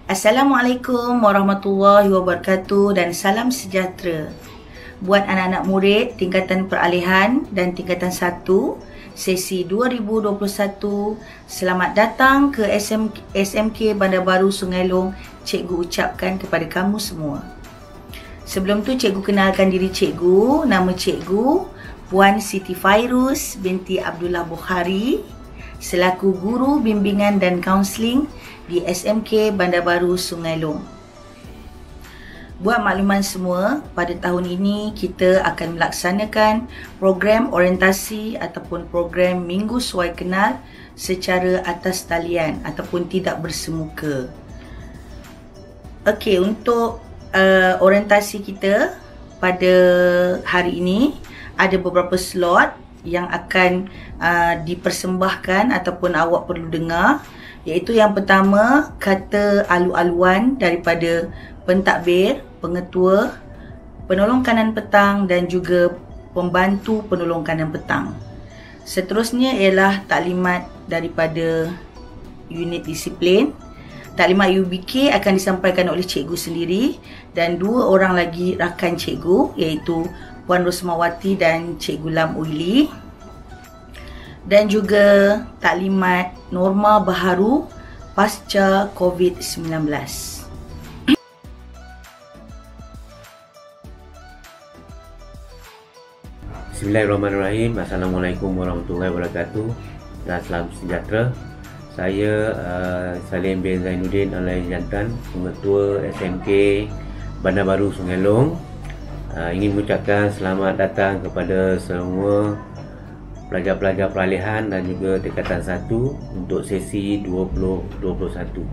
Assalamualaikum warahmatullahi wabarakatuh dan salam sejahtera. Buat anak-anak murid tingkatan peralihan dan tingkatan 1 sesi 2021, selamat datang ke SMK Bandar Baru Sungai Long. Cikgu ucapkan kepada kamu semua. Sebelum tu cikgu kenalkan diri cikgu. Nama cikgu Puan Siti Fairuz binti Abdullah Bukhari, selaku guru bimbingan dan kaunseling di SMK Bandar Baru Sungai Long. Buat makluman semua, pada tahun ini kita akan melaksanakan program orientasi ataupun program Minggu Suai Kenal secara atas talian ataupun tidak bersemuka. Okey, untuk orientasi kita pada hari ini ada beberapa slot yang akan dipersembahkan ataupun awak perlu dengar, iaitu yang pertama, kata alu-aluan daripada pentadbir, pengetua, penolong kanan petang dan juga pembantu penolong kanan petang. Seterusnya ialah taklimat daripada unit disiplin. Taklimat UBK akan disampaikan oleh cikgu sendiri dan dua orang lagi rakan cikgu, iaitu Puan Rosmawati dan Cikgu Lam Uili. Dan juga taklimat norma baharu pasca COVID-19. Bismillahirrahmanirrahim. Assalamualaikum warahmatullahi wabarakatuh dan salam sejahtera. Saya Salim bin Zainuddin Al-Ain Jantan, Pengetua SMK Bandar Baru Sungai Long. Ingin mengucapkan selamat datang kepada semua pelajar-pelajar peralihan dan juga tingkatan 1 untuk sesi 2021.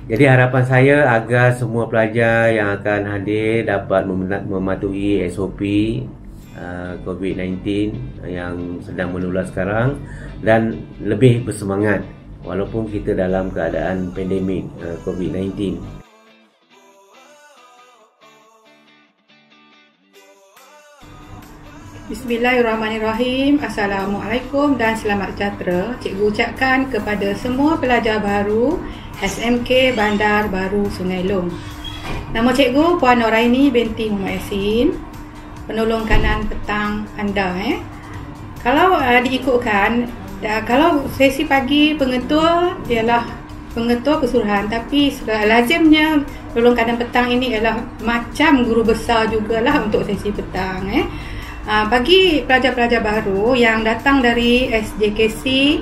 Jadi harapan saya agar semua pelajar yang akan hadir dapat mematuhi SOP COVID-19 yang sedang menular sekarang dan lebih bersemangat walaupun kita dalam keadaan pandemik COVID-19. Bismillahirrahmanirrahim. Assalamualaikum dan selamat sejahtera. Cikgu ucapkan kepada semua pelajar baru SMK Bandar Baru Sungai Long. Nama cikgu Puan Noraini binti Muhammad Yasin, penolong kanan petang anda. Kalau diikutkan, kalau sesi pagi pengetua ialah pengetua keseluruhan, tapi lazimnya penolong kanan petang ini ialah macam guru besar jugalah untuk sesi petang. Bagi pelajar-pelajar baru yang datang dari SJKC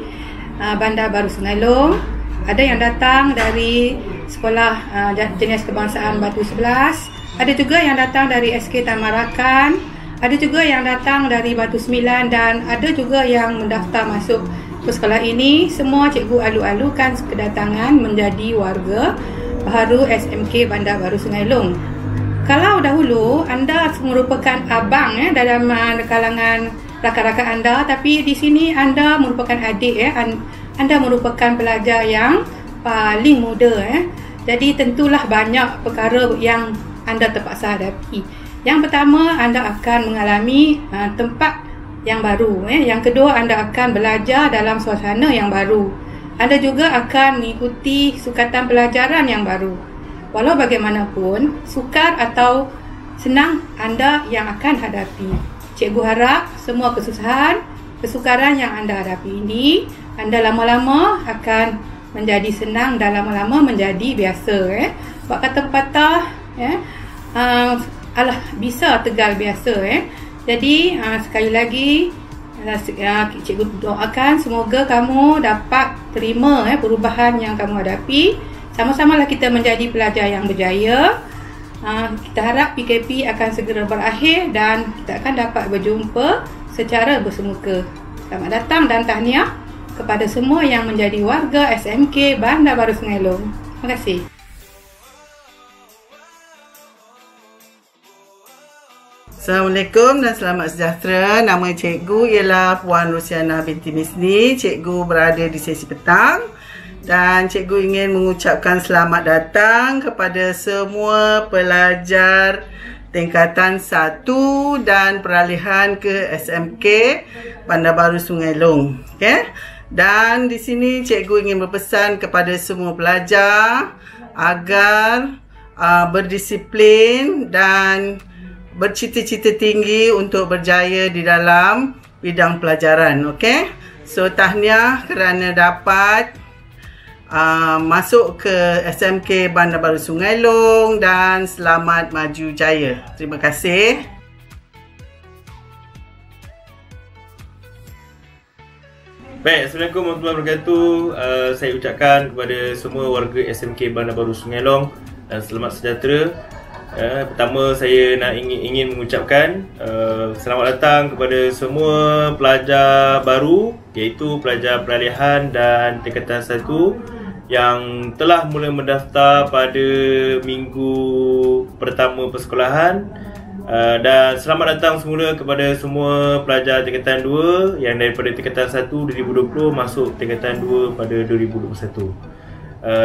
Bandar Baru Sungai Long, ada yang datang dari Sekolah Jenis Kebangsaan Batu 11, ada juga yang datang dari SK Tamarakan, ada juga yang datang dari Batu 9 dan ada juga yang mendaftar masuk ke sekolah ini. Semua cikgu alu-alukan kedatangan menjadi warga baru SMK Bandar Baru Sungai Long. Kalau dahulu anda merupakan abang dalam kalangan rakan-rakan anda, tapi di sini anda merupakan adik anda merupakan pelajar yang paling muda Jadi tentulah banyak perkara yang anda terpaksa hadapi. Yang pertama, anda akan mengalami tempat yang baru. Yang kedua, anda akan belajar dalam suasana yang baru. Anda juga akan mengikuti sukatan pelajaran yang baru. Walau bagaimanapun, sukar atau senang anda yang akan hadapi. Cikgu harap semua kesusahan, kesukaran yang anda hadapi ini, anda lama-lama akan menjadi senang dan lama-lama menjadi biasa. Buat kata pepatah, alah bisa tegal biasa. Jadi sekali lagi, cikgu doakan semoga kamu dapat terima perubahan yang kamu hadapi. Sama-samalah kita menjadi pelajar yang berjaya. Kita harap PKP akan segera berakhir dan kita akan dapat berjumpa secara bersemuka. Selamat datang dan tahniah kepada semua yang menjadi warga SMK Bandar Baru Sungai Long. Terima kasih. Assalamualaikum dan selamat sejahtera. Nama cikgu ialah Puan Rosiana binti Misni. Cikgu berada di sesi petang. Dan cikgu ingin mengucapkan selamat datang kepada semua pelajar tingkatan 1 dan peralihan ke SMK Bandar Baru Sungai Long. Okay? Dan di sini cikgu ingin berpesan kepada semua pelajar agar berdisiplin dan bercita-cita tinggi untuk berjaya di dalam bidang pelajaran. Okey. So tahniah kerana dapat masuk ke SMK Bandar Baru Sungai Long dan selamat maju jaya. Terima kasih. Baik, Assalamualaikum warahmatullahi wabarakatuh. Saya ucapkan kepada semua warga SMK Bandar Baru Sungai Long selamat sejahtera. Pertama saya ingin mengucapkan selamat datang kepada semua pelajar baru, iaitu pelajar peralihan dan tingkatan 1 yang telah mula mendaftar pada minggu pertama persekolahan. Dan selamat datang semula kepada semua pelajar tingkatan 2 yang daripada tingkatan 1 2020 masuk tingkatan 2 pada 2021.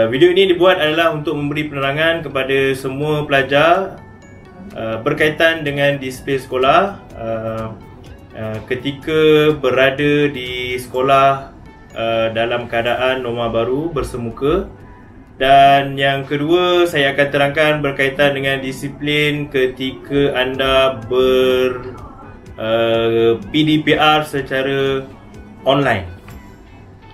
Video ini dibuat adalah untuk memberi penerangan kepada semua pelajar berkaitan dengan disiplin sekolah ketika berada di sekolah dalam keadaan norma baru bersemuka. Dan yang kedua, saya akan terangkan berkaitan dengan disiplin ketika anda PDPR secara online.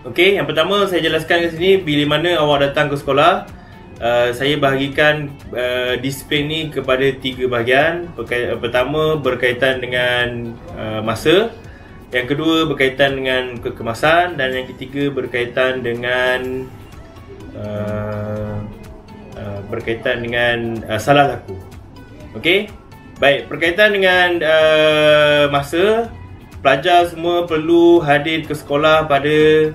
Okey, yang pertama saya jelaskan ke sini bila mana awak datang ke sekolah. Saya bahagikan disiplin ni kepada 3 bahagian. Pertama berkaitan dengan masa, yang kedua berkaitan dengan kekemasan, dan yang ketiga berkaitan dengan salah laku. Okey. Baik, berkaitan dengan masa, pelajar semua perlu hadir ke sekolah pada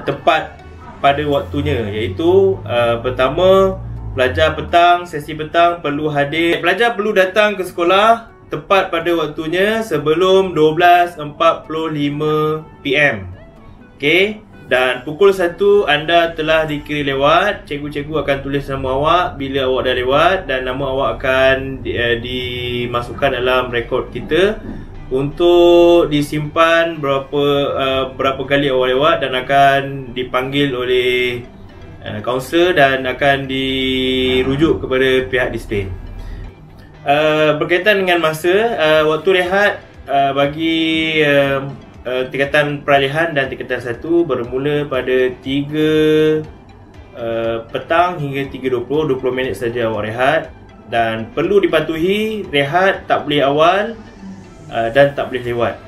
tepat pada waktunya, iaitu pertama, pelajar petang, sesi petang perlu hadir. Pelajar perlu datang ke sekolah tepat pada waktunya sebelum 12.45 PM. Okey. Dan pukul 1 anda telah dikira lewat, cikgu-cikgu akan tulis nama awak bila awak dah lewat, dan nama awak akan dimasukkan dalam rekod kita untuk disimpan berapa kali awak lewat, dan akan dipanggil oleh kaunselor dan akan dirujuk kepada pihak disiplin. Berkaitan dengan masa, waktu rehat bagi tingkatan peralihan dan tingkatan 1 bermula pada 3 petang hingga 3.20, 20 minit saja awak rehat. Dan perlu dipatuhi, rehat tak boleh awal dan tak boleh lewat.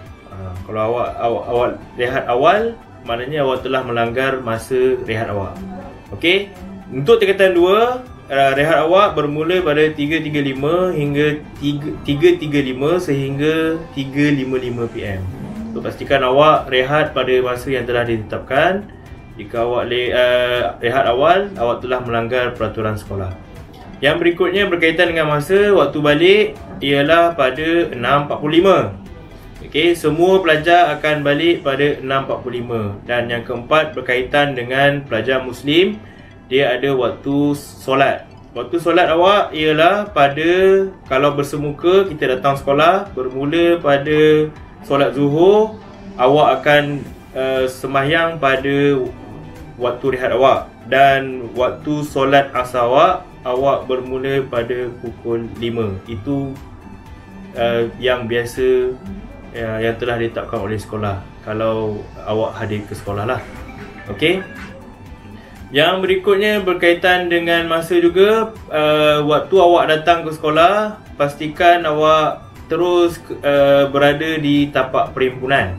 Kalau awak rehat awal, maknanya awak telah melanggar masa rehat awak. Okey. Untuk tingkatan 2, rehat awak bermula pada 3.35 hingga 3.35 sehingga 3.55 PM. So, pastikan awak rehat pada masa yang telah ditetapkan. Jika awak rehat awal, awak telah melanggar peraturan sekolah. Yang berikutnya berkaitan dengan masa, waktu balik ialah pada 6.45. Okey, semua pelajar akan balik pada 6.45. Dan yang keempat berkaitan dengan pelajar Muslim, dia ada waktu solat. Waktu solat awak ialah pada, kalau bersemuka kita datang sekolah, bermula pada solat zuhur, awak akan sembahyang pada waktu rehat awak. Dan waktu solat asar awak bermula pada pukul 5. Itu yang biasa yang telah ditetapkan oleh sekolah kalau awak hadir ke sekolah lah. Okey. Yang berikutnya berkaitan dengan masa juga, waktu awak datang ke sekolah, pastikan awak terus berada di tapak perhimpunan.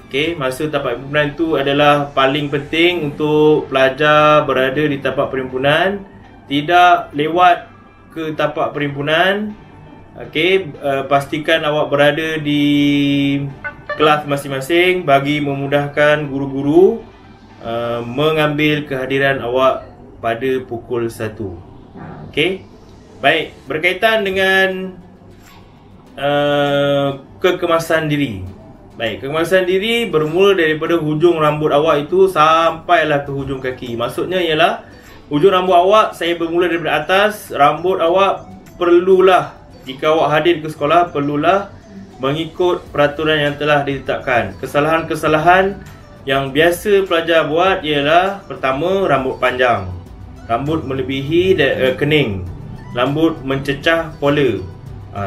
Okey, masa tapak perhimpunan itu adalah paling penting untuk pelajar berada di tapak perhimpunan, tidak lewat ke tapak perhimpunan. Okey, pastikan awak berada di kelas masing-masing bagi memudahkan guru-guru mengambil kehadiran awak pada pukul 1. Okey. Baik, berkaitan dengan kekemasan diri. Baik, kekemasan diri bermula daripada hujung rambut awak itu sampailah ke hujung kaki. Maksudnya ialah hujung rambut awak, saya bermula daripada atas, rambut awak perlulah, jika awak hadir ke sekolah, perlulah mengikut peraturan yang telah ditetapkan. Kesalahan-kesalahan Yang biasa pelajar buat ialah pertama, rambut panjang, rambut melebihi kening, rambut mencecah pola.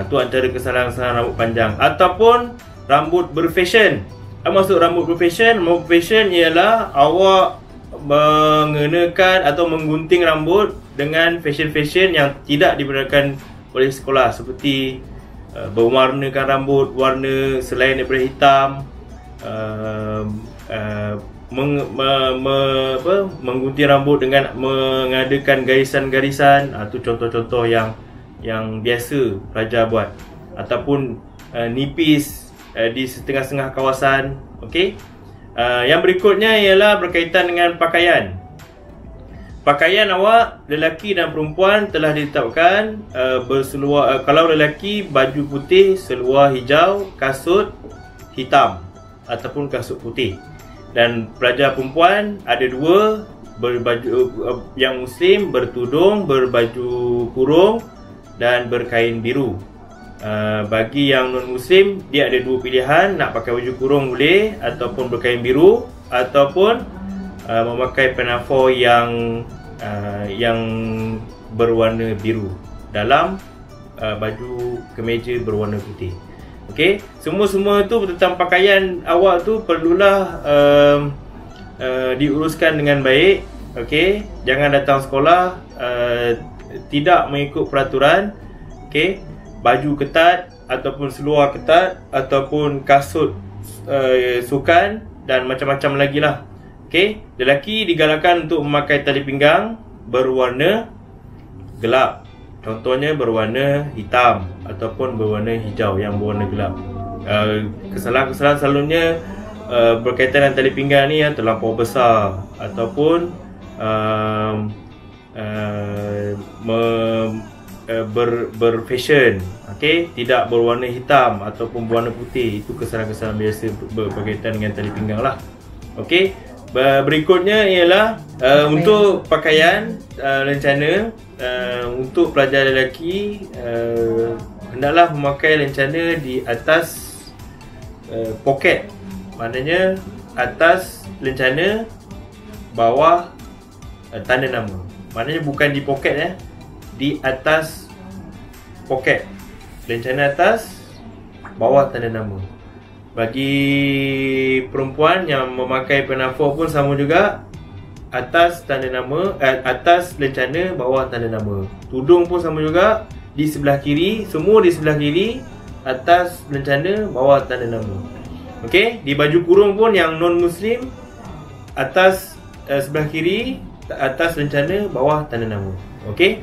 Tu antara kesalahan-kesalahan rambut panjang. Ataupun rambut berfashion. Maksud rambut berfashion ialah awak mengenakan atau menggunting rambut dengan fashion-fashion yang tidak dibenarkan oleh sekolah, seperti berwarnakan rambut warna selain daripada hitam, menggunting rambut dengan mengadakan garisan-garisan. Itu contoh-contoh yang biasa pelajar buat. Ataupun nipis di setengah-setengah kawasan. Okey. Yang berikutnya ialah berkaitan dengan pakaian. Pakaian awak, lelaki dan perempuan, telah ditetapkan berseluar. Kalau lelaki, baju putih, seluar hijau, kasut hitam ataupun kasut putih. Dan pelajar perempuan ada dua, berbaju yang muslim bertudung, berbaju kurung dan berkain biru. Bagi yang non muslim, dia ada dua pilihan, nak pakai baju kurung boleh, ataupun berkain biru, ataupun memakai pinafore yang berwarna biru dalam baju kemeja berwarna putih. Okey, semua tu tentang pakaian awak tu perlulah diuruskan dengan baik. Okey, jangan datang sekolah tidak mengikut peraturan. Okey, baju ketat ataupun seluar ketat ataupun kasut sukan dan macam-macam lagi lah. Okey, lelaki digalakkan untuk memakai tali pinggang berwarna gelap. Contohnya berwarna hitam ataupun berwarna hijau yang berwarna gelap. Kesalahan-kesalahan selalunya berkaitan dengan tali pinggang ni yang terlampau besar ataupun berfashion. Okey, tidak berwarna hitam ataupun berwarna putih. Itu kesalahan-kesalahan biasa berkaitan dengan tali pinggang lah. Okey. Berikutnya ialah untuk pakaian lencana. Untuk pelajar lelaki, hendaklah memakai lencana di atas poket. Maknanya atas lencana, bawah tanda nama. Maknanya bukan di poket, di atas poket. Lencana atas, bawah tanda nama. Bagi perempuan yang memakai pinafore pun sama juga, atas tanda nama, atas lencana, bawah tanda nama. Tudung pun sama juga, di sebelah kiri, semua di sebelah kiri, atas lencana, bawah tanda nama. Okey, di baju kurung pun yang non muslim, atas sebelah kiri, atas lencana, bawah tanda nama. Okey,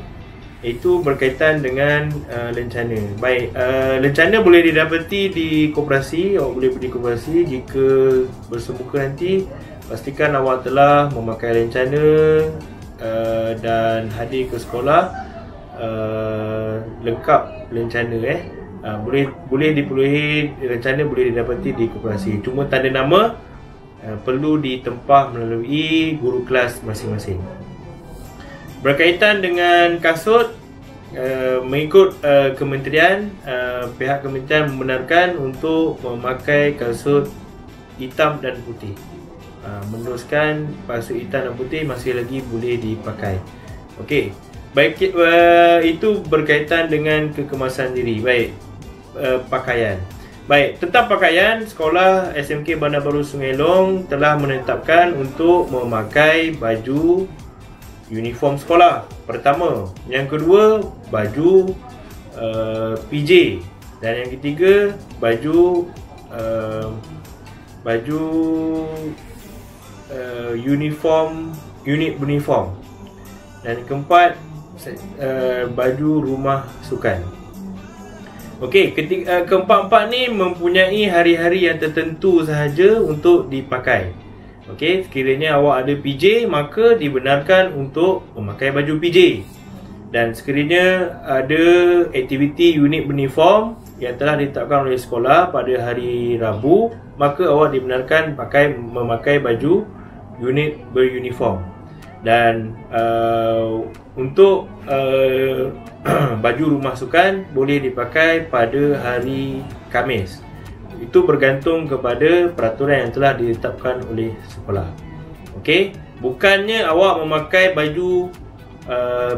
itu berkaitan dengan lencana. Baik, lencana boleh didapati di koperasi. Awak boleh pergi koperasi. Jika bersemuka nanti, pastikan awak telah memakai lencana dan hadir ke sekolah lengkap lencana. Boleh diperolehi lencana, boleh didapati di koperasi. Cuma tanda nama perlu ditempah melalui guru kelas masing-masing. Berkaitan dengan kasut, mengikut kementerian, pihak kementerian membenarkan untuk memakai kasut hitam dan putih. Meneruskan kasut hitam dan putih masih lagi boleh dipakai. Okey, baik, itu berkaitan dengan kekemasan diri. Baik, pakaian. Baik, tentang pakaian, sekolah SMK Bandar Baru Sungai Long telah menetapkan untuk memakai baju uniform sekolah pertama. Yang kedua, baju PJ. Dan yang ketiga, baju uniform, unit uniform. Dan yang keempat, baju rumah sukan. Okey, keempat-empat ni mempunyai hari-hari yang tertentu sahaja untuk dipakai. Okey, sekiranya awak ada PJ, maka dibenarkan untuk memakai baju PJ. Dan sekiranya ada aktiviti unit beruniform yang telah ditetapkan oleh sekolah pada hari Rabu, maka awak dibenarkan memakai baju unit beruniform. Dan untuk baju rumah sukan boleh dipakai pada hari Khamis. Itu bergantung kepada peraturan yang telah ditetapkan oleh sekolah. Okey, bukannya awak memakai baju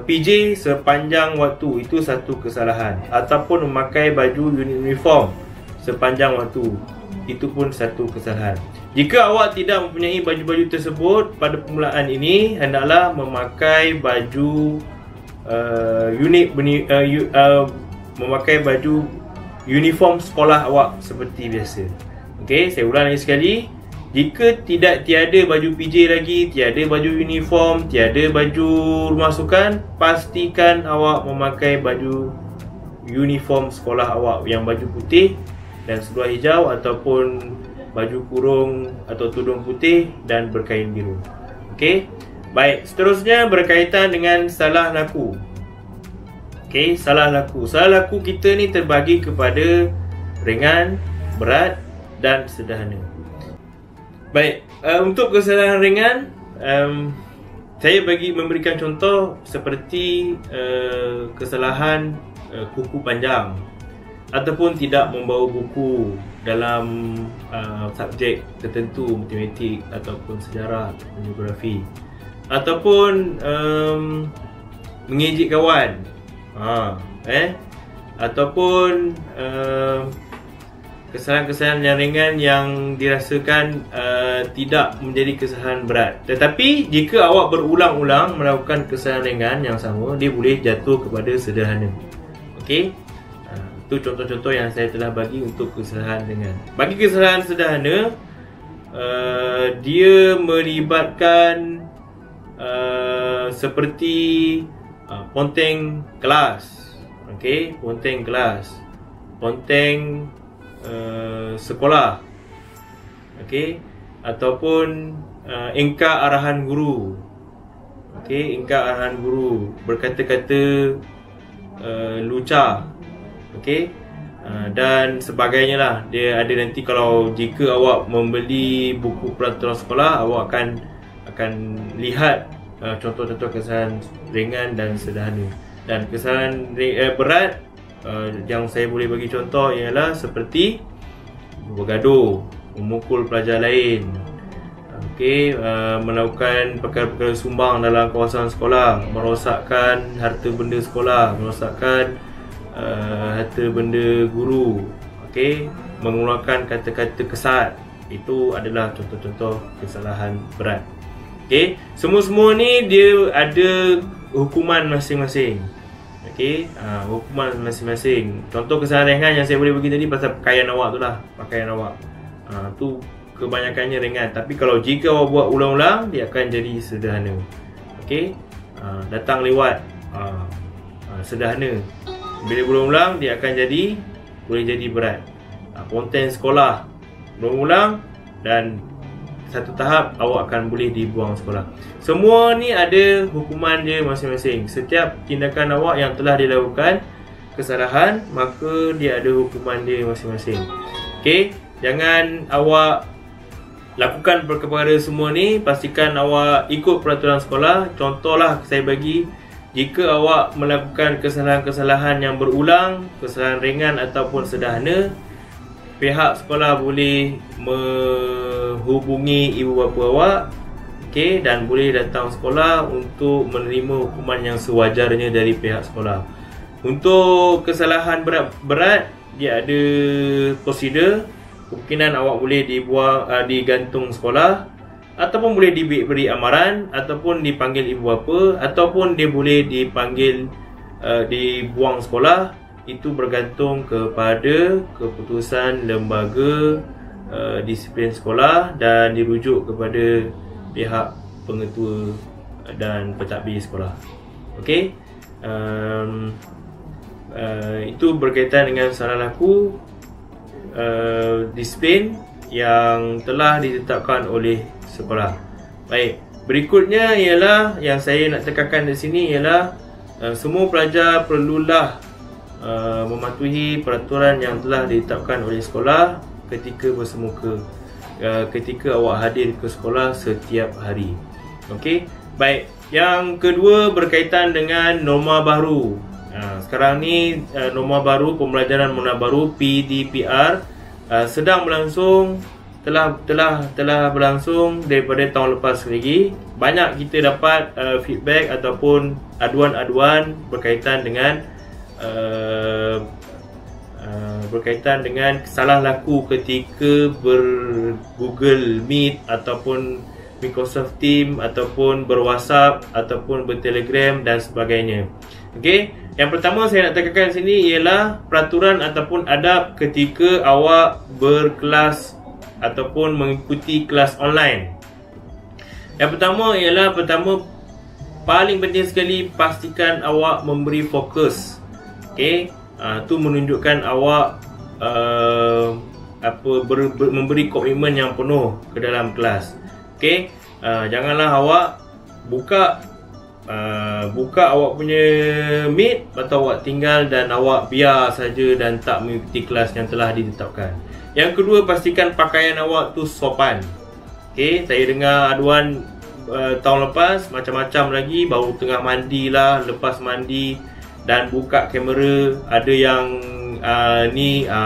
PJ sepanjang waktu, itu satu kesalahan. Ataupun memakai baju uniform sepanjang waktu, itu pun satu kesalahan. Jika awak tidak mempunyai baju-baju tersebut pada permulaan ini, hendaklah memakai baju memakai baju uniform sekolah awak seperti biasa. Okey, saya ulang lagi sekali. Jika tiada baju PJ lagi, tiada baju uniform, tiada baju rumah sukan, pastikan awak memakai baju uniform sekolah awak yang baju putih dan seluar hijau, ataupun baju kurung atau tudung putih dan berkain biru. Okey. Baik, seterusnya berkaitan dengan salah laku. Okey, salah laku. Salah laku kita ni terbagi kepada ringan, berat dan sederhana. Baik, untuk kesalahan ringan, saya memberikan contoh seperti kesalahan kuku panjang ataupun tidak membawa buku dalam subjek tertentu, matematik ataupun sejarah ataupun geografi, ataupun mengejek kawan, ataupun kesalahan-kesalahan yang ringan yang dirasakan tidak menjadi kesalahan berat. Tetapi jika awak berulang-ulang melakukan kesalahan ringan yang sama, dia boleh jatuh kepada sederhana. Okey, itu contoh-contoh yang saya telah bagi untuk kesalahan ringan. Bagi kesalahan sederhana, dia melibatkan seperti ponteng kelas, okey, ponteng kelas, ponteng sekolah, okey, ataupun ingkar arahan guru, okey, ingkar arahan guru, berkata-kata lucah, okey, dan sebagainya lah. Dia ada nanti, kalau jika awak membeli buku peraturan sekolah, awak akan lihat contoh-contoh kesalahan ringan dan sederhana. Dan kesalahan berat yang saya boleh bagi contoh ialah seperti bergaduh, memukul pelajar lain, okey, melakukan perkara-perkara sumbang dalam kawasan sekolah, merosakkan harta benda sekolah, merosakkan harta benda guru, okey, mengeluarkan kata-kata kesat. Itu adalah contoh-contoh kesalahan berat. Okey, semua-semua ni dia ada hukuman masing-masing. Okey, hukuman masing-masing. Contoh kesalahan ringan yang saya boleh bagi tadi pasal pakaian awak tu lah, pakaian awak. Tu kebanyakannya ringan. Tapi kalau jika awak buat ulang-ulang, dia akan jadi sederhana. Okey, datang lewat, sederhana. Bila berulang-ulang, dia akan boleh jadi berat. Konten sekolah, berulang-ulang, dan satu tahap awak akan boleh dibuang sekolah. Semua ni ada hukuman dia masing-masing. Setiap tindakan awak yang telah dilakukan kesalahan, maka dia ada hukuman dia masing-masing. Okey, jangan awak lakukan perkara semua ni, pastikan awak ikut peraturan sekolah. Contohlah saya bagi, jika awak melakukan kesalahan-kesalahan yang berulang, kesalahan ringan ataupun sederhana, pihak sekolah boleh menghubungi ibu bapa awak, okey, dan boleh datang sekolah untuk menerima hukuman yang sewajarnya dari pihak sekolah. Untuk kesalahan berat, dia ada prosedur. Kemungkinan awak boleh digantung sekolah, ataupun boleh diberi amaran, ataupun dipanggil ibu bapa, ataupun dia boleh dibuang sekolah. Itu bergantung kepada keputusan lembaga disiplin sekolah dan dirujuk kepada pihak pengetua dan pentadbir sekolah. Okey, itu berkaitan dengan salah laku disiplin yang telah ditetapkan oleh sekolah. Baik, berikutnya ialah yang saya nak tekankan di sini ialah semua pelajar perlulah mematuhi peraturan yang telah ditetapkan oleh sekolah ketika bersemuka, ketika awak hadir ke sekolah setiap hari. Okey, baik. Yang kedua berkaitan dengan norma baru. Sekarang ni norma baru, pembelajaran norma baru PDPR sedang berlangsung, telah berlangsung daripada tahun lepas lagi. Banyak kita dapat feedback ataupun aduan-aduan berkaitan dengan salah laku ketika Google Meet ataupun Microsoft Team ataupun berWhatsApp ataupun berTelegram dan sebagainya. Okey, yang pertama saya nak tekankan sini ialah peraturan ataupun adab ketika awak berkelas ataupun mengikuti kelas online. Yang pertama ialah paling penting sekali, pastikan awak memberi fokus. Okey, tu menunjukkan awak memberi komitmen yang penuh ke dalam kelas. Okey, janganlah awak buka awak punya Meet atau awak tinggal dan awak biar saja dan tak mengikuti kelas yang telah ditetapkan. Yang kedua, pastikan pakaian awak tu sopan. Okey, saya dengar aduan tahun lepas macam-macam lagi, baru tengah mandi lah, lepas mandi dan buka kamera, ada yang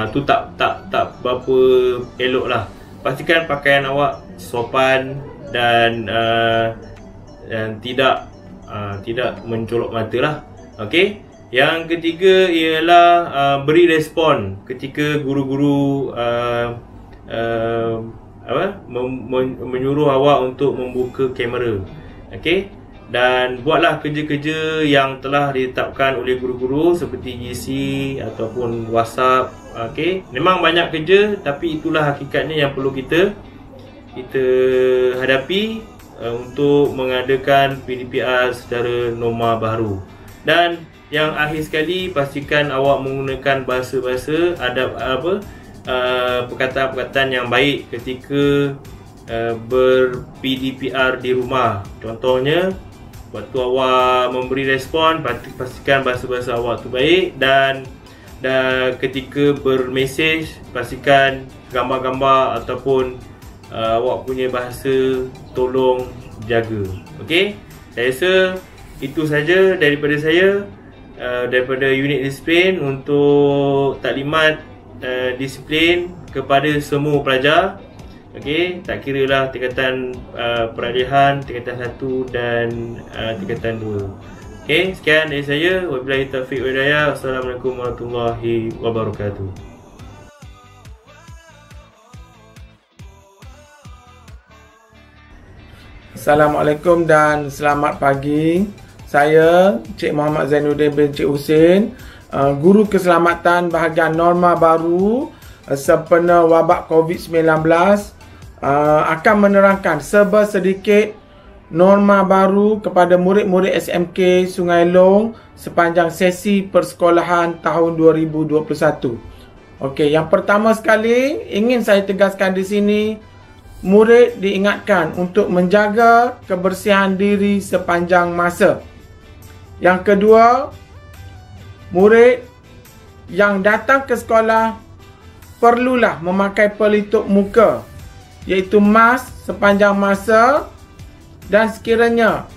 tu tak berapa elok lah. Pastikan pakaian awak sopan dan tidak mencolok mata lah. Okey. Yang ketiga ialah beri respon ketika guru-guru menyuruh awak untuk membuka kamera. Okey. Dan buatlah kerja-kerja yang telah ditetapkan oleh guru-guru seperti GC ataupun WhatsApp. Okey. Memang banyak kerja, tapi itulah hakikatnya yang perlu kita hadapi untuk mengadakan PDPR secara norma baru. Dan yang akhir sekali, pastikan awak menggunakan bahasa-bahasa perkataan-perkataan yang baik ketika ber-PDPR di rumah. Contohnya, waktu awak memberi respon, pastikan bahasa-bahasa awak tu baik, dan ketika bermesej, pastikan gambar-gambar ataupun awak punya bahasa tolong jaga. Okey, saya rasa itu saja daripada saya, daripada unit disiplin untuk taklimat disiplin kepada semua pelajar. Okey, tak kira lah tingkatan peralihan, tingkatan 1 dan tingkatan 2. Okey, sekian dari saya. Wabillahi taufiq wal hidayah. Assalamualaikum warahmatullahi wabarakatuh. Assalamualaikum dan selamat pagi. Saya Cik Muhammad Zainuddin bin Cik Husin, Guru Keselamatan bahagian norma baru sempena wabak COVID-19, akan menerangkan sedikit norma baru kepada murid-murid SMK Sungai Long sepanjang sesi persekolahan tahun 2021. Okey, yang pertama sekali ingin saya tegaskan di sini, murid diingatkan untuk menjaga kebersihan diri sepanjang masa. Yang kedua, murid yang datang ke sekolah perlulah memakai pelitup muka, iaitu mask sepanjang masa, dan sekiranya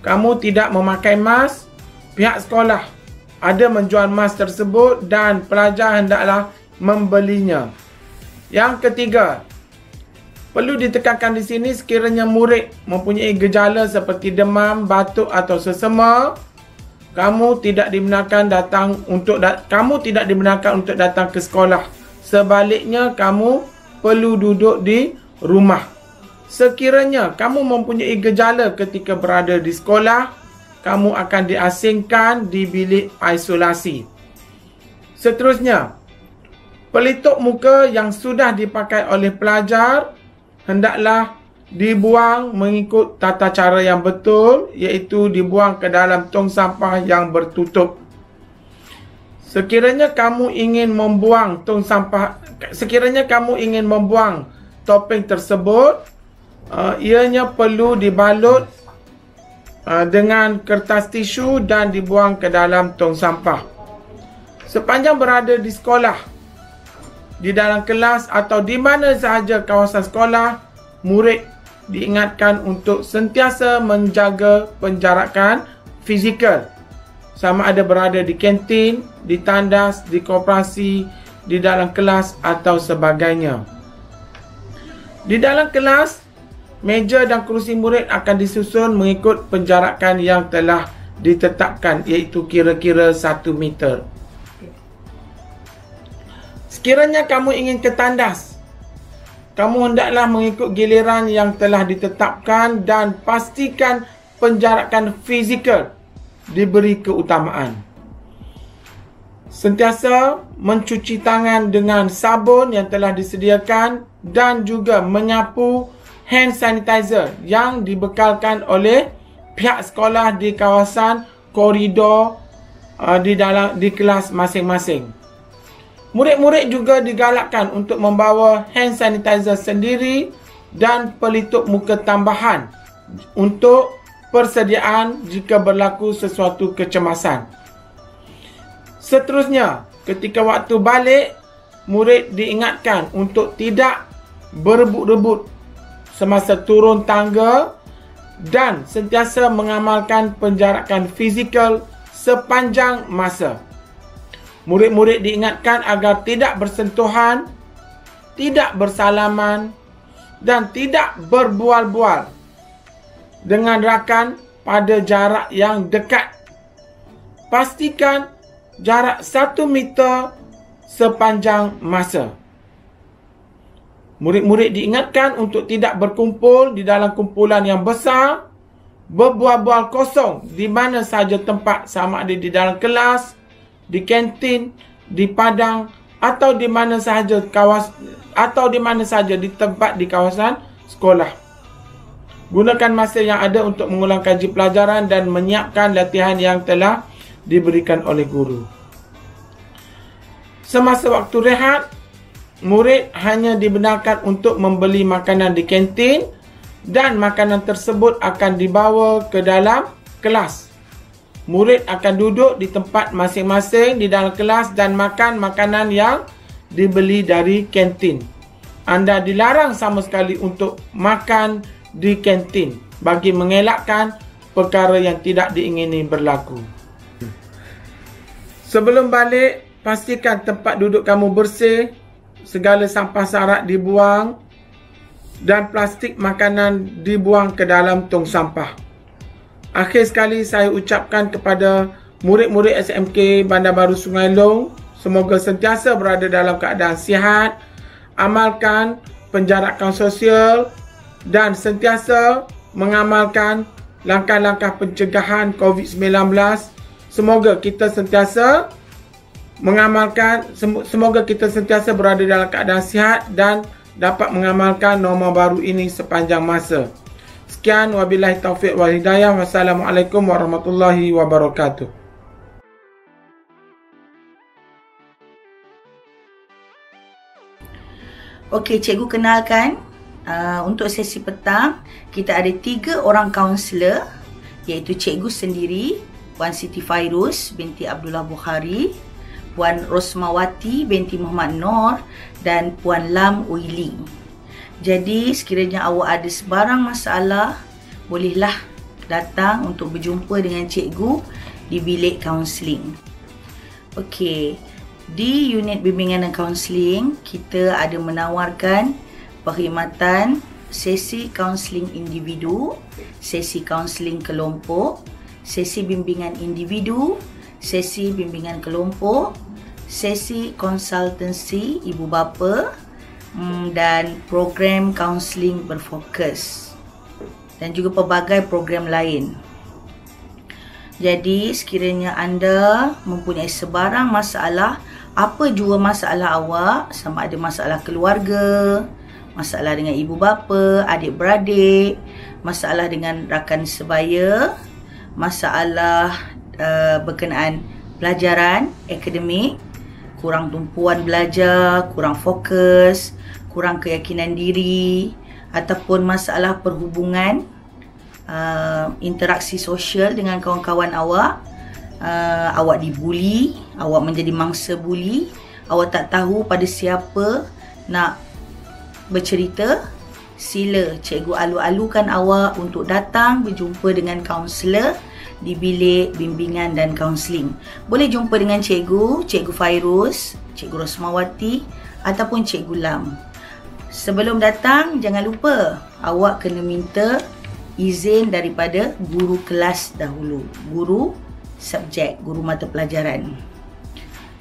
kamu tidak memakai mask, pihak sekolah ada menjual mask tersebut dan pelajar hendaklah membelinya. Yang ketiga, perlu ditekankan di sini, sekiranya murid mempunyai gejala seperti demam, batuk atau sesama, kamu tidak dibenarkan untuk datang ke sekolah. Sebaliknya, kamu perlu duduk di rumah. Sekiranya kamu mempunyai gejala ketika berada di sekolah, kamu akan diasingkan di bilik isolasi. Seterusnya, pelitup muka yang sudah dipakai oleh pelajar hendaklah dibuang mengikut tata cara yang betul, iaitu dibuang ke dalam tong sampah yang bertutup. Sekiranya kamu ingin membuang topeng tersebut, ianya perlu dibalut dengan kertas tisu dan dibuang ke dalam tong sampah. Sepanjang berada di sekolah, di dalam kelas atau di mana sahaja kawasan sekolah, murid diingatkan untuk sentiasa menjaga penjarakan fizikal, sama ada berada di kantin, di tandas, di koperasi, di dalam kelas atau sebagainya. Di dalam kelas, meja dan kerusi murid akan disusun mengikut penjarakan yang telah ditetapkan, iaitu kira-kira 1 meter. Sekiranya kamu ingin ke tandas, kamu hendaklah mengikut giliran yang telah ditetapkan dan pastikan penjarakan fizikal diberi keutamaan. Sentiasa mencuci tangan dengan sabun yang telah disediakan dan juga menyapu hand sanitizer yang dibekalkan oleh pihak sekolah di kawasan koridor di kelas masing-masing. Murid-murid juga digalakkan untuk membawa hand sanitizer sendiri dan pelitup muka tambahan untuk persediaan jika berlaku sesuatu kecemasan. Seterusnya, ketika waktu balik, murid diingatkan untuk tidak berebut-rebut semasa turun tangga dan sentiasa mengamalkan penjarakan fizikal sepanjang masa. Murid-murid diingatkan agar tidak bersentuhan, tidak bersalaman dan tidak berbual-bual dengan rakan pada jarak yang dekat. Pastikan jarak 1 meter sepanjang masa. Murid-murid diingatkan untuk tidak berkumpul di dalam kumpulan yang besar, berbual-bual kosong di mana sahaja tempat, sama ada di dalam kelas, di kantin, di padang atau di mana sahaja di tempat di kawasan sekolah. Gunakan masa yang ada untuk mengulang kaji pelajaran dan menyiapkan latihan yang telah diberikan oleh guru. Semasa waktu rehat, murid hanya dibenarkan untuk membeli makanan di kantin dan makanan tersebut akan dibawa ke dalam kelas. Murid akan duduk di tempat masing-masing di dalam kelas dan makan makanan yang dibeli dari kantin. Anda dilarang sama sekali untuk makan di kantin bagi mengelakkan perkara yang tidak diingini berlaku. Sebelum balik, pastikan tempat duduk kamu bersih, segala sampah sarak dibuang dan plastik makanan dibuang ke dalam tong sampah. Akhir sekali saya ucapkan kepada murid-murid SMK Bandar Baru Sungai Long, semoga sentiasa berada dalam keadaan sihat, amalkan penjarakan sosial dan sentiasa mengamalkan langkah-langkah pencegahan COVID-19. Semoga kita sentiasa berada dalam keadaan sihat dan dapat mengamalkan norma baru ini sepanjang masa. Sekian, wabillahi taufiq wal hidayah. Wassalamualaikum warahmatullahi wabarakatuh. Okey, cikgu kenalkan, untuk sesi petang kita ada 3 orang kaunselor, iaitu cikgu sendiri, Puan Siti Fairuz binti Abdullah Bukhari, Puan Rosmawati binti Muhammad Nur dan Puan Lam Uili. Jadi sekiranya awak ada sebarang masalah, bolehlah datang untuk berjumpa dengan cikgu di bilik kaunseling. Okey, di unit bimbingan dan kaunseling kita ada menawarkan perkhidmatan sesi kaunseling individu, sesi kaunseling kelompok, sesi bimbingan individu, sesi bimbingan kelompok, sesi konsultansi ibu bapa dan program kaunseling berfokus dan juga pelbagai program lain. Jadi sekiranya anda mempunyai sebarang masalah, apa jua masalah awak, sama ada masalah keluarga, masalah dengan ibu bapa, adik-beradik, masalah dengan rakan sebaya, masalah berkenaan pelajaran akademik, kurang tumpuan belajar, kurang fokus, kurang keyakinan diri, ataupun masalah perhubungan, interaksi sosial dengan kawan-kawan awak, awak dibuli, awak menjadi mangsa buli, awak tak tahu pada siapa nak bercerita, sila cikgu alu-alukan awak untuk datang berjumpa dengan kaunselor di bilik bimbingan dan kaunseling. Boleh jumpa dengan cikgu Fairuz Cikgu Rosmawati ataupun Cikgu Lam. Sebelum datang, jangan lupa awak kena minta izin daripada guru kelas dahulu. Guru subjek, guru mata pelajaran.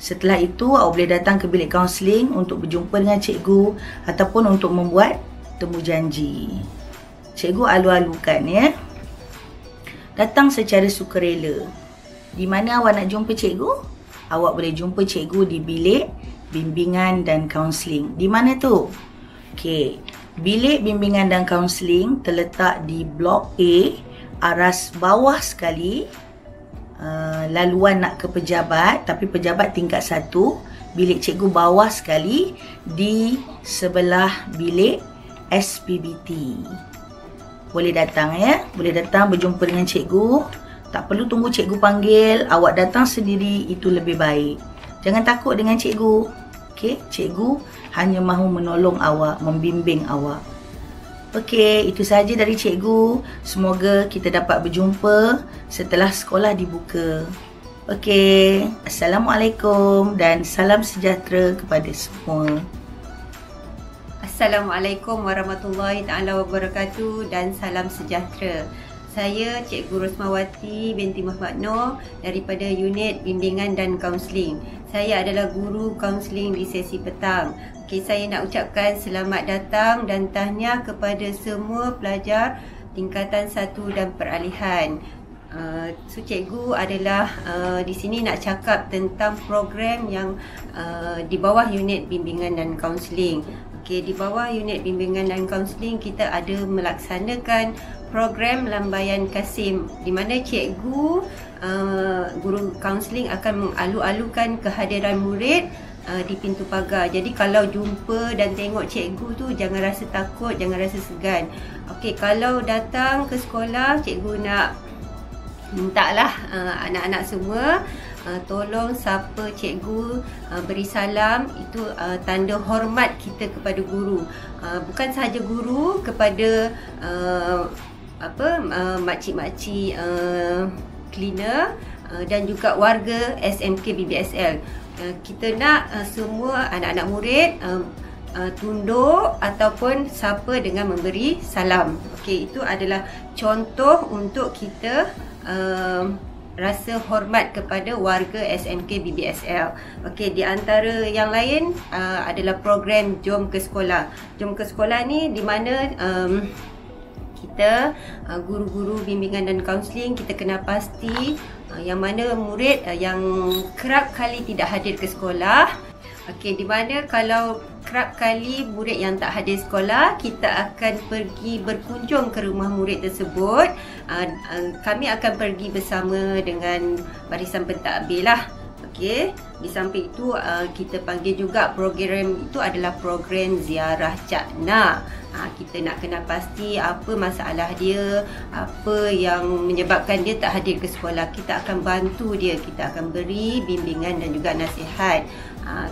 Setelah itu, awak boleh datang ke bilik kaunseling untuk berjumpa dengan cikgu ataupun untuk membuat temu janji. Cikgu alu-alukan ya. Datang secara sukarela. Di mana awak nak jumpa cikgu? Awak boleh jumpa cikgu di bilik bimbingan dan kaunseling. Di mana tu? Okey, bilik bimbingan dan kaunseling terletak di Blok A, aras bawah sekali. Laluan nak ke pejabat, tapi pejabat tingkat 1. Bilik cikgu bawah sekali di sebelah bilik SPBT. Boleh datang ya, boleh datang berjumpa dengan cikgu. Tak perlu tunggu cikgu panggil, awak datang sendiri, itu lebih baik. Jangan takut dengan cikgu. Okey, cikgu hanya mahu menolong awak, membimbing awak. Okey, itu sahaja dari cikgu. Semoga kita dapat berjumpa setelah sekolah dibuka. Okey, Assalamualaikum dan salam sejahtera kepada semua. Assalamualaikum warahmatullahi taala wabarakatuh dan salam sejahtera. Saya Cikgu Rosmawati binti Muhammad Noor daripada Unit Bimbingan dan Kaunseling. Saya adalah guru kaunseling di sesi petang. Okey, saya nak ucapkan selamat datang dan tahniah kepada semua pelajar tingkatan 1 dan peralihan. So cikgu adalah di sini nak cakap tentang program yang di bawah Unit Bimbingan dan Kaunseling. Okey, di bawah Unit Bimbingan dan Kaunseling kita ada melaksanakan program lambaian Kasim, di mana cikgu guru kaunseling akan mengalu-alukan kehadiran murid di pintu pagar. Jadi kalau jumpa dan tengok cikgu tu, jangan rasa takut, jangan rasa segan. Okey, kalau datang ke sekolah, cikgu nak mintalah anak-anak semua tolong sapa cikgu, beri salam. Itu tanda hormat kita kepada guru. Bukan sahaja guru, kepada makcik-makcik cleaner dan juga warga SMK BBSL. Kita nak semua anak-anak murid tunduk ataupun sapa dengan memberi salam. Okey, itu adalah contoh untuk kita rasa hormat kepada warga SMK BBSL. Okey, di antara yang lain adalah program Jom ke Sekolah. Jom ke Sekolah ni di mana kita guru-guru bimbingan dan kaunseling, kita kena pasti yang mana murid yang kerap kali tidak hadir ke sekolah. Okey, di mana kalau kerap kali murid yang tak hadir sekolah, kita akan pergi berkunjung ke rumah murid tersebut. Kami akan pergi bersama dengan barisan pentadbir lah. Okey, di samping itu kita panggil juga program itu adalah program ziarah cakna. Kita nak kena pasti apa masalah dia, apa yang menyebabkan dia tak hadir ke sekolah. Kita akan bantu dia, kita akan beri bimbingan dan juga nasihat.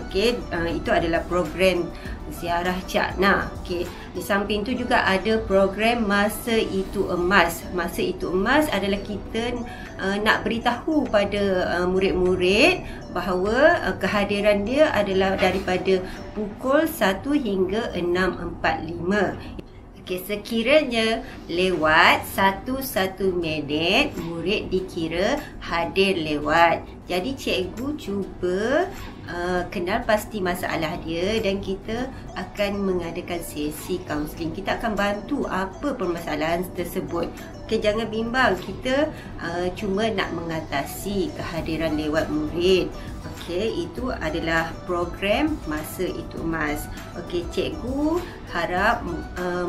Okey, itu adalah program ziarah cakna. Okey, di samping itu juga ada program Masa Itu Emas. Masa Itu Emas adalah kita nak beritahu pada murid-murid bahawa kehadiran dia adalah daripada pukul 1 hingga 6.45. Okey, sekiranya lewat 1 minit, murid dikira hadir lewat. Jadi cikgu cuba kenal pasti masalah dia dan kita akan mengadakan sesi kaunseling. Kita akan bantu apa permasalahan tersebut. Okey, jangan bimbang, kita cuma nak mengatasi kehadiran lewat murid. Okey, itu adalah program Masa Itu Emas. Okey, cikgu harap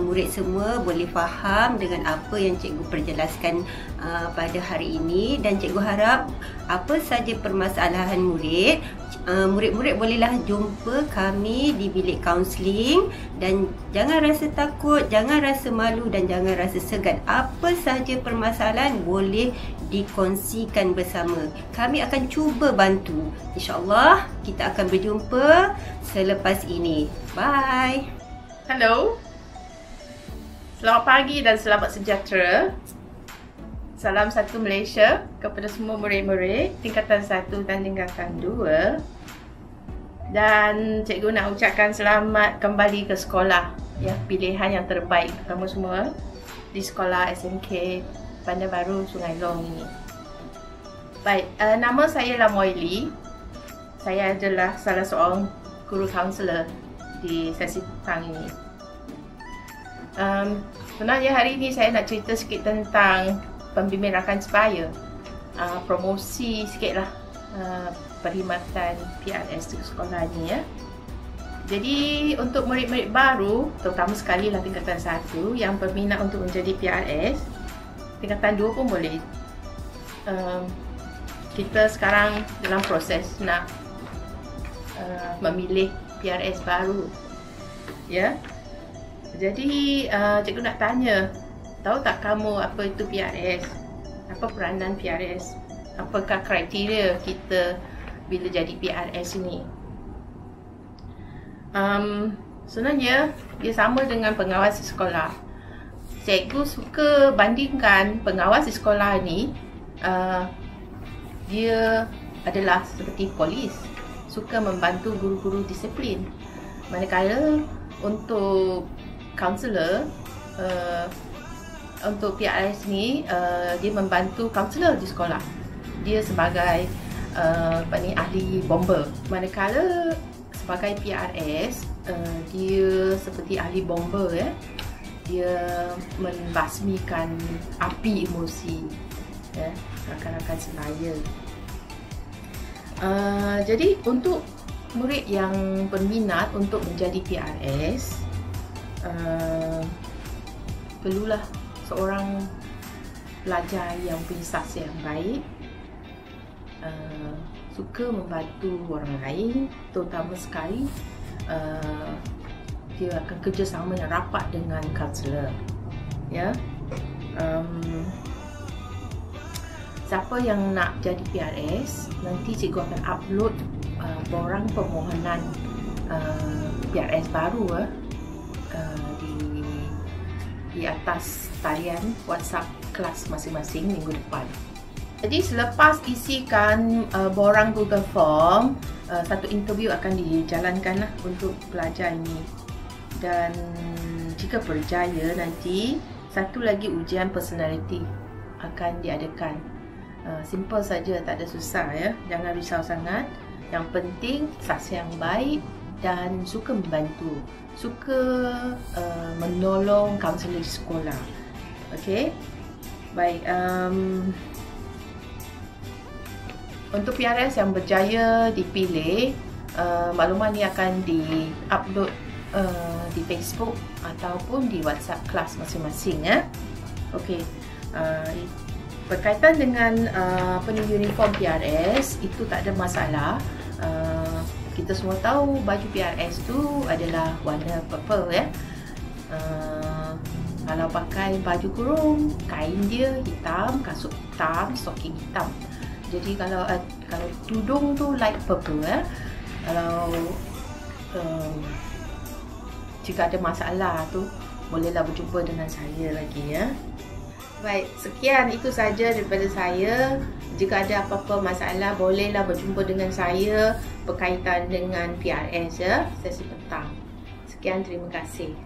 murid semua boleh faham dengan apa yang cikgu perjelaskan pada hari ini, dan cikgu harap apa saja permasalahan murid, murid-murid bolehlah jumpa kami di bilik kaunseling, dan jangan rasa takut, jangan rasa malu dan jangan rasa segan. Apa saja permasalahan boleh dikongsikan bersama. Kami akan cuba bantu. InsyaAllah kita akan berjumpa selepas ini. Bye. Hello. Selamat pagi dan selamat sejahtera. Salam satu Malaysia kepada semua murid-murid tingkatan 1 dan tingkatan 2. Dan cikgu nak ucapkan selamat kembali ke sekolah, ya, pilihan yang terbaik kamu semua di sekolah SMK Bandar Baru Sungai Long ini. Baik, nama saya lah Moili. Saya adalah salah seorang guru kaunselor di sesi petang ini. Sebenarnya hari ini saya nak cerita sikit tentang pembimbing rakan sebaya, promosi sikit lah perkhidmatan PRS di sekolah ni, ya. Jadi untuk murid-murid baru, terutama sekali lah tingkatan 1 yang berminat untuk menjadi PRS, tingkatan 2 pun boleh. Kita sekarang dalam proses nak memilih PRS baru, ya. Jadi cikgu nak tanya, tahu tak kamu apa itu PRS? Apa peranan PRS? Apakah kriteria kita bila jadi PRS ini? Sebenarnya dia sama dengan pengawas di sekolah. Cikgu suka bandingkan pengawas di sekolah ni, dia adalah seperti polis, suka membantu guru-guru disiplin. Manakala untuk kaunselor, untuk PRS ni, dia membantu kaunselor di sekolah. Dia sebagai ahli bomba. Manakala sebagai PRS, dia seperti ahli bomba, ya. Dia membasmikan api emosi, ya, rakan-rakan sebaya. Jadi untuk murid yang berminat untuk menjadi PRS, perlulah seorang pelajar yang punya saksi yang baik, suka membantu orang lain, terutama sekali dia akan kerjasama yang rapat dengan kaunselor, ya. Siapa yang nak jadi PRS, nanti cikgu akan upload borang permohonan PRS baru di atas talian WhatsApp kelas masing-masing minggu depan. Jadi selepas isikan borang Google Form, satu interview akan dijalankan lah untuk pelajar ini. Dan jika berjaya, nanti satu lagi ujian personality akan diadakan. Simple saja, tak ada susah, ya. Jangan risau sangat. Yang penting saksi yang baik dan suka membantu, suka menolong kaunselor di sekolah. Okey. Baik, untuk PRS yang berjaya dipilih, maklumat ni akan di-upload di Facebook ataupun di WhatsApp kelas masing-masing, ya. Okey. Berkaitan dengan uniform PRS, itu tak ada masalah. Kita semua tahu baju PRS tu adalah warna purple, ya. Kalau pakai baju kurung, kain dia hitam, kasut hitam, stocking hitam. Jadi kalau tudung tu light purple, ya. Kalau jika ada masalah tu, bolehlah berjumpa dengan saya lagi, ya. Baik, sekian itu saja daripada saya. Jika ada apa-apa masalah, bolehlah berjumpa dengan saya berkaitan dengan PRS, ya, sesi petang. Sekian, terima kasih.